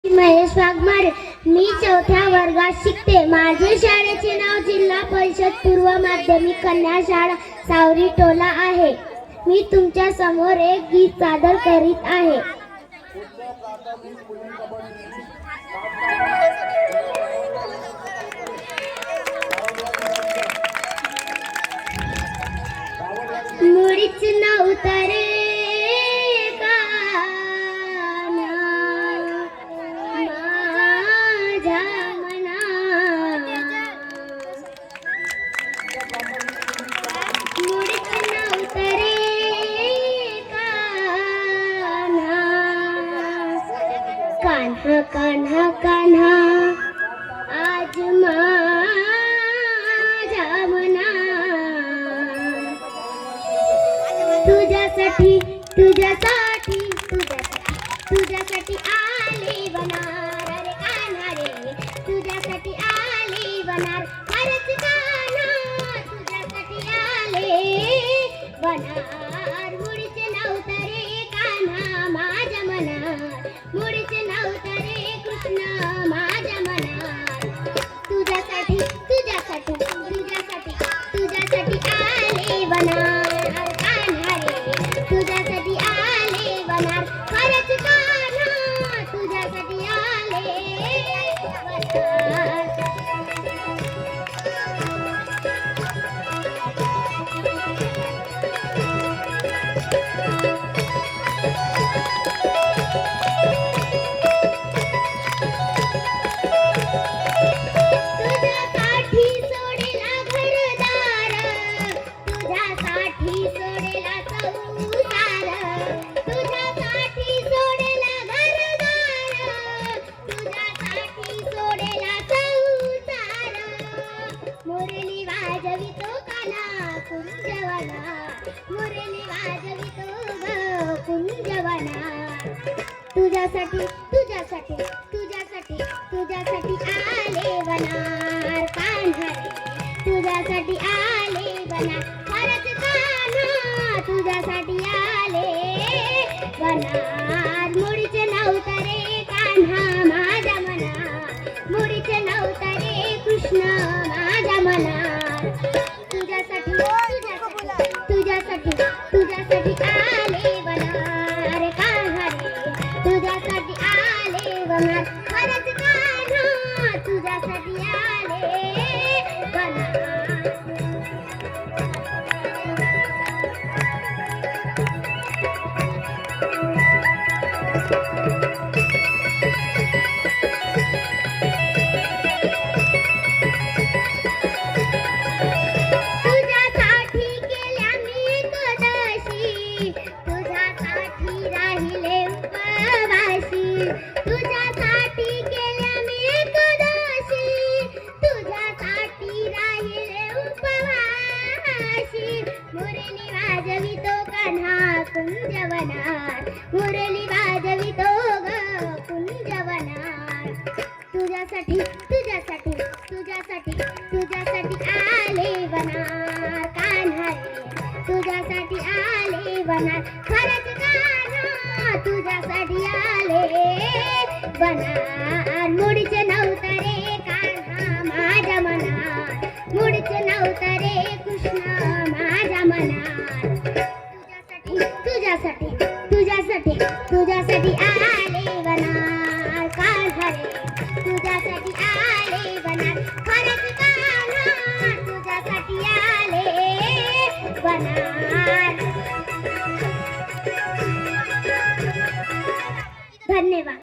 महेश वाघमारे, मी 4थ्या वर्गात शिकते. माझे शाळेचे नाव जिल्हा परिषद पूर्व माध्यमिक कन्या शाळा सावरी टोला आहे. मी तुमच्या समोर एक गीत सादर करीत आहे. मुळीच नव्हतं रे कान्हा कान्हा कान्हा आज माझ्या मना तुझ्यासाठी तुझ्यासाठी तुझ्यासाठी आले बनार रे कान्हा रे, तुझ्यासाठी आले बनार. खरंच कान्हा तुझ्यासाठी आले बनार. मुळीच नव्हतं रे कान्हा माझ्या मनात, मुळीच नव्हतं रे कृष्ण माझ्या मनात. तुझ्यासाठी तुझ्यासाठी तुझ्यासाठी तुझ्यासाठी आले बनार कान्हा रे, तुझ्यासाठी आले बनार. खरंच कान्हा तुझ्यासाठी आले बनार. मुरली वाजवितो कान्हा कुंजवना, मुरली वाजवितो कुंजवना. तुझ्यासाठी तुझ्यासाठी तुझ्यासाठी तुझ्यासाठी आले बनार कान्हा रे, तुझ्यासाठी आले बनार. खरंच कान्हा तुझ्यासाठी आले बनार. मुळीच नव्हतं रे कान्हा माझ्या मनात, मुळीच नव्हतं रे कृष्ण माझ्या मनात. तुझ्यासाठी तुझ्यासाठी तुझ्यासाठी तुझ्यासाठी आले बनार कान्हा रे, तुझ्यासाठी आले बनार. खरंच कान्हा तुझ्यासाठी आले बनार. तुझ्यासाठी केल्या मी एकादशी, तुझ्यासाठी राहिले उपवासी. मुरली वाजवितो कान्हा कुंजवनात, मुरली वाजवितो ग कुंजवनात. तुझ्यासाठी तुझ्यासाठी तुझ्यासाठी तुझ्यासाठी आले बनार कान्हा रे, तुझ्यासाठी आले बनार. खरंच कान्हा तुझ्यासाठी आले बनार. मुळीच नव्हतं रे कान्हा माझ्या मनात, मुळीच नव्हतं रे कृष्ण माझ्या मनात. तुझ्यासाठी तुझ्यासाठी तुझ्यासाठी आले बनार कान्हा रे, तुझ्यासाठी आले बनार. खरंच कान्हा तुझ्यासाठी आले बनार. धन्यवाद.